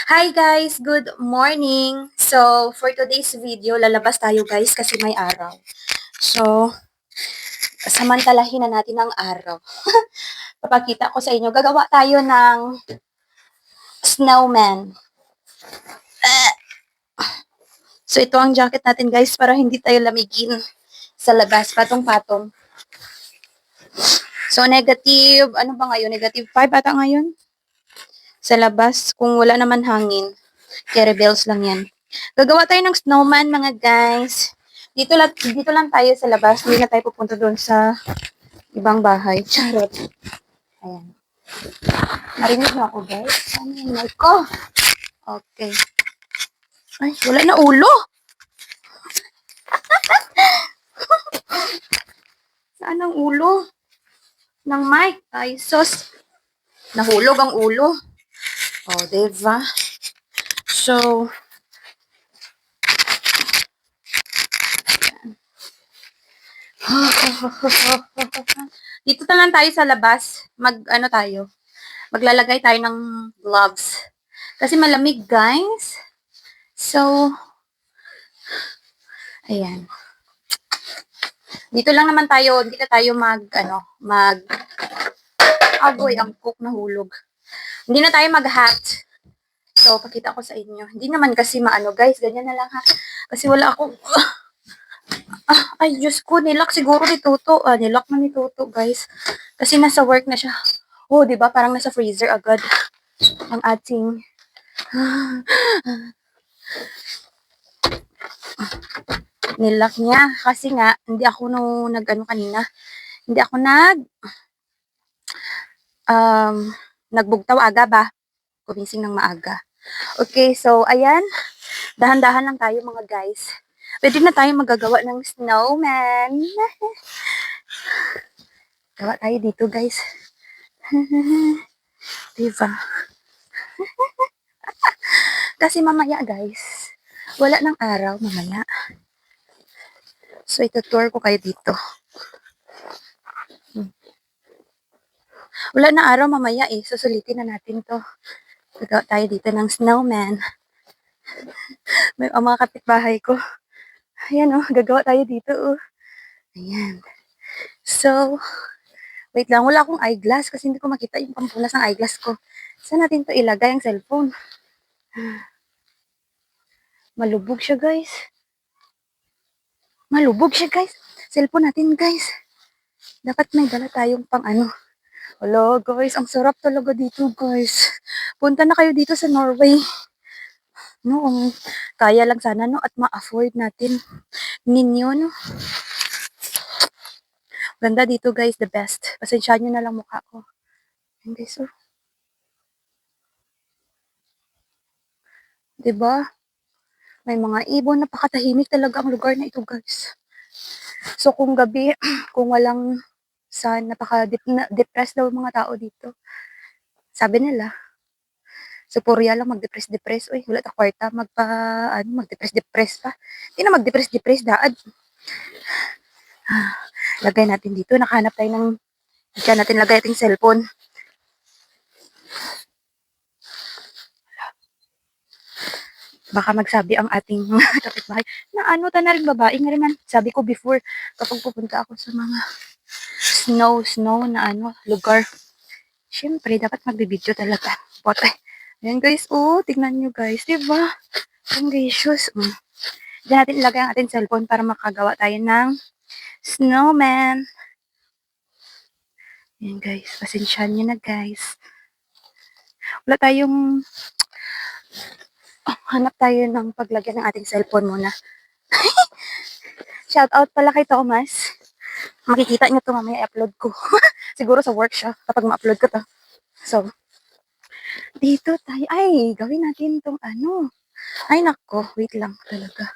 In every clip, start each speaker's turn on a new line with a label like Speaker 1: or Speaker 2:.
Speaker 1: Hi guys! Good morning! So, for today's video, lalabas tayo guys kasi may araw. So, samantalahin na natin ang araw. Papakita ko sa inyo, gagawa tayo ng snowman. So, ito ang jacket natin guys para hindi tayo lamigin sa labas, patong-patong. So, negative, ano ba ngayon? Negative 5 ata ngayon? Sa labas, kung wala naman hangin. Kaya rebels lang yan. Gagawa tayo ng snowman mga guys. Dito lang tayo sa labas. Hindi na tayo pupunta doon sa ibang bahay. Charot. Ayan. Narinig mo ako guys? Ano yung mic ko? Okay. Ay, wala na ulo. Saan ang ulo? Ng mic. Ay, sus. Nahulog ang ulo. Oh, diba? So, dito na lang tayo sa labas. Ano tayo? Maglalagay tayo ng gloves. Kasi malamig, guys. So, ayan. Dito lang naman tayo, hindi na tayo agoy, ang cook na hulog. Hindi na tayo mag-hat. So, pakita ko sa inyo. Hindi naman kasi maano, guys. Ganyan na lang ha. Kasi wala akong, ay, Diyos ko, nilock siguro ni Toto. Nilock na ni Toto, guys. Kasi nasa work na siya. Oh, di ba? Parang nasa freezer agad ang ating nilock niya. Kasi nga, hindi ako kanina. Hindi ako nagbugtaw aga ba? Kumising ng maaga. Okay, so, ayan. Dahan-dahan lang tayo mga guys. Pwede na tayo magagawa ng snowman. Gawa tayo dito guys. Diba? Kasi mamaya guys, wala ng araw mamaya. So, itutour ko kayo dito. Wala na araw mamaya eh. Susulitin na natin to. Gagawa tayo dito ng snowman. May mga kapitbahay ko. Ayan oh, gagawa tayo dito oh. Ayan. So, wait lang. Wala akong eyeglass kasi hindi ko makita yung pampunas ng eyeglass ko. Saan natin to ilagay ang cellphone? Malubog siya guys. Malubog siya guys. Cellphone natin guys. Dapat may dala tayong pang ano. Hello guys, ang sarap talaga dito guys. Punta na kayo dito sa Norway. No, kaya lang sana no at ma-afford natin ninyo no. Ganda dito guys, the best. Pasensyahan nyo na lang mukha ko. Ayan guys oh. Diba? May mga ibon, napakatahimik talaga ang lugar na ito guys. So kung gabi, kung walang sun, napaka-depressed daw yung mga tao dito. Sabi nila, sa Korea lang mag-depress-depress. Uy, wala ta kwarta, mag-depress-depress pa. Hindi na mag-depress-depress, daad. Lagay natin dito, nakahanap tayo ng, diyan natin lagay ating cellphone. Baka magsabi ang ating kapitbahay na ano ta na rin babae nga rin man. Sabi ko before, kapag pupunta ako sa mga snow na lugar, syempre, dapat magbibideo talaga. But, ayan guys, oh, tignan nyo guys, diba? Ang gracious. Diyan natin ilagay ang ating cellphone para makagawa tayo ng snowman. Ayan guys, pasensyahan nyo na guys. Wala tayong, hanap tayo ng paglagyan ng ating cellphone muna. Shout out pala kay Thomas. Makikita nyo to mamaya i-upload ko. Siguro sa work siya kapag ma-upload ko to. So, dito tayo. Ay, gawin natin tong ano. Ay, nako. Wait lang talaga.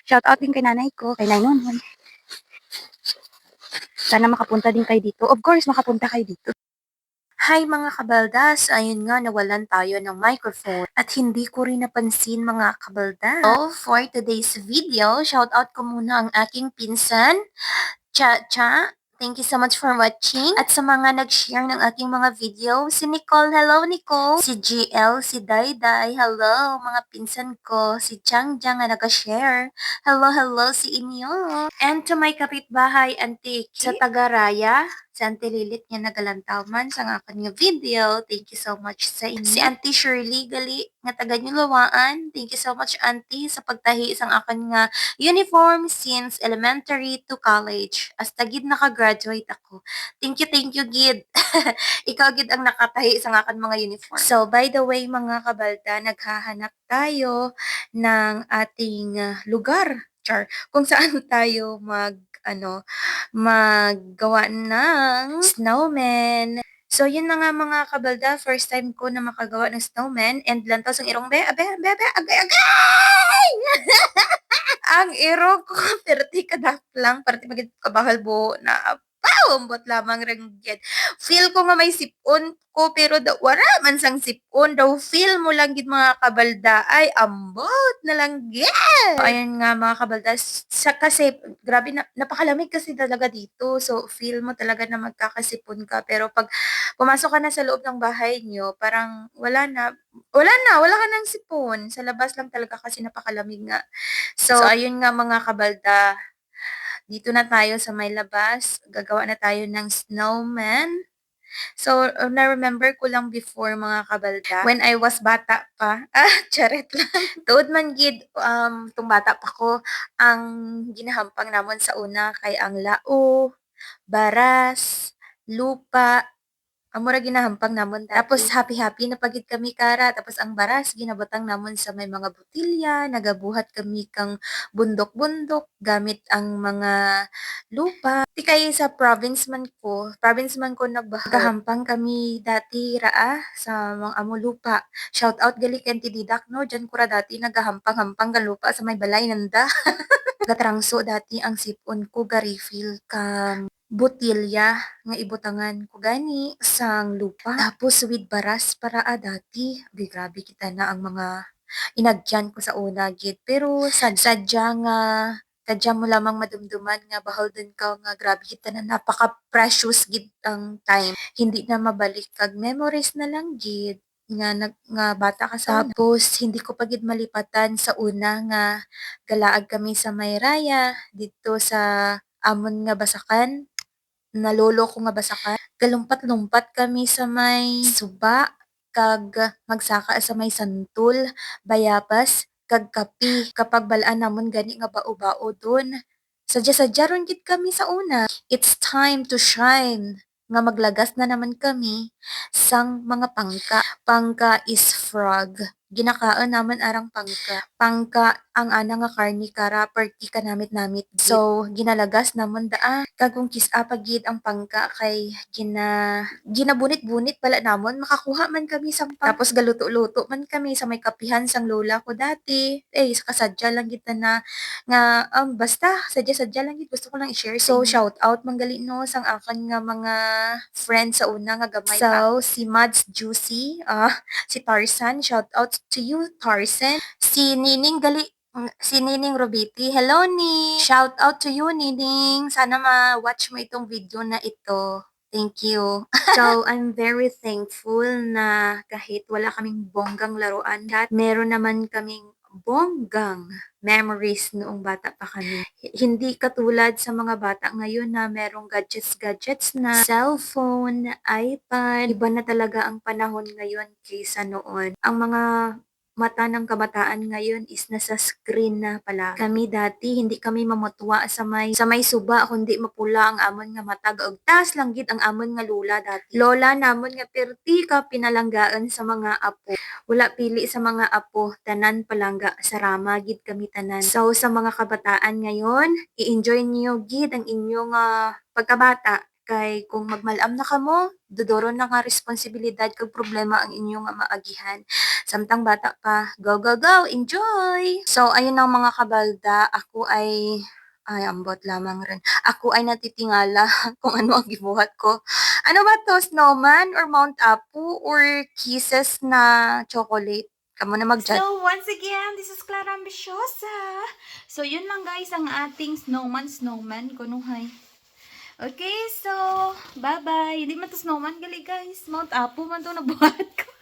Speaker 1: Shout out din kay nanay ko. Kay Nainon. Sana makapunta din kayo dito. Of course, makapunta kayo dito. Hi mga kabaldas! Ayun nga, nawalan tayo ng microphone at hindi ko rin napansin mga kabaldas. So, for today's video, shout out ko muna ang aking pinsan, Cha-Cha. Thank you so much for watching. At sa mga nag-share ng aking mga video, si Nicole, hello Nicole. Si GL, si Dayday, hello. Mga pinsan ko, si Changjang na nag-share. Hello, hello si inyo. And to my kapitbahay, Auntie Iki, sa Tagaraya, si Auntie Lilit nga nagalantaw man sa akin nga video. Thank you so much sa inyo. Si Auntie Shirley Gali, nga taga Lawaan. Thank you so much Auntie sa pagtahi sang akin nga uniform since elementary to college. Hasta gid naka-graduate ako. Thank you, gid. Ikaw gid ang nakatahi sa akin mga uniform. So, by the way, mga kabalta, naghahanap tayo ng ating lugar. Char, kung saan tayo maggawa ng snowman. So, yun na nga mga kabalda, first time ko na makagawa ng snowman and lantaw ang irong agay, agay! Ang iro ko, perti kadaplang, perti magit kabahal buo na ambot lamang ranggit. Feel ko nga may sipon ko, pero wala man sang sipon. Daw feel mo lang gid mga kabalda, ay ambot na lang gid. So, ayan nga mga kabalda, kasi grabe na, napakalamig kasi talaga dito. So, feel mo talaga na magkakasipon ka. Pero pag pumasok ka na sa loob ng bahay nyo, parang wala ka ng sipon. Sa labas lang talaga kasi napakalamig nga. So ayun nga mga kabalda, dito na tayo sa may labas. Gagawa na tayo ng snowman. So, na-remember ko lang before mga kabalda, when I was bata pa, charet lang. Tuod man gid, tung bata pa ko, ang ginahampang namon sa una kay ang lao, baras, lupa, amura ginahampang namon dati. Tapos happy-happy na pagid kami kara. Tapos ang baras ginabutang namon sa may mga botilya, nagabuhat kami kang bundok-bundok gamit ang mga lupa. Ti kay sa province man ko nagbahampang kami dati raa sa mga amo lupa. Shout out gali ken ti Didak no, diyan ko ra dati nagahampang-hampang ga lupa sa may balay nanda. Gatrangso dati ang sipon ko ga refill kang botilya nga ibutangan ko gani sang lupa. Tapos with baras para dati. Grabe kita na ang mga inagyan ko sa una gid. Pero sadya mo lamang madumduman nga bahol din ka nga grabe kita na napaka-precious gid ang time. Hindi na mabalik kag memories na lang gid nga bata ka sa una. Tapos hindi ko pa gid malipatan sa una nga galaag kami sa Mayraya dito sa amon nga basakan, nalolo ko nga basakan. Galumpat-lumpat kami sa may suba, kag magsaka sa may santol, bayabas, kag kapi. Kapag balaan namon gani nga bao-bao dun. Sadya-sadya ron gid kami sa una. It's time to shine. Nga maglagas na naman kami sang mga pangka. Pangka is frog. Ginakaan naman arang pangka. Pangka ang ana nga karni kara perti ka namit-namit. So ginalagas namon daa kagong kisapagid ang pangka kay ginabunit-bunit pala namon makakuha man kami sang tapos galuto-luto man kami sa may kapihan sang lola ko dati. Sa kasadya lang gid na nga basta sadya-sadya lang gid gusto ko lang i-share sa inyo. So shout out manggali no sang akan nga mga friends sa una nga gamay pa. So si Mads Juicy, si Tarzan, shout out to you Tarzan. Si Nining Robiti. Hello, Ni! Shout out to you, Nining! Sana ma-watch mo itong video na ito. Thank you. So, I'm very thankful na kahit wala kaming bonggang laruan, meron naman kaming bonggang memories noong bata pa kami. Hindi katulad sa mga bata ngayon na merong gadgets na cellphone, iPad. Iba na talaga ang panahon ngayon kaysa noon. Ang mga mata ng kabataan ngayon is nasa screen na pala. Kami dati hindi kami mamutwa sa may suba kundi mapula ang amon nga mata. Gaugtas lang gid ang amon nga lula dati. Lola namon nga perti ka pinalanggaan sa mga apo. Wala pili sa mga apo, tanan palangga sa rama gid kami tanan. So sa mga kabataan ngayon, i-enjoy niyo gid ang inyong pagkabata. Kay kung magmalam na kamo, dudoron na nga responsibilidad kag problema ang inyong maagihan. Samtang bata pa, go, go, go, enjoy! So, ayun ang mga kabalda, ay, ambot lamang rin. Ako ay natitingala kung ano ang gibuhat ko. Ano ba to, snowman or Mount Apu or kisses na chocolate? Kamu na mag-judge.
Speaker 2: So, once again, this is Clara Ambiciosa. So, yun lang guys ang ating snowman. Kunuhay. Okay, so, bye-bye. Hindi man to snowman gali guys. Mount Apo man to nabuhat ko.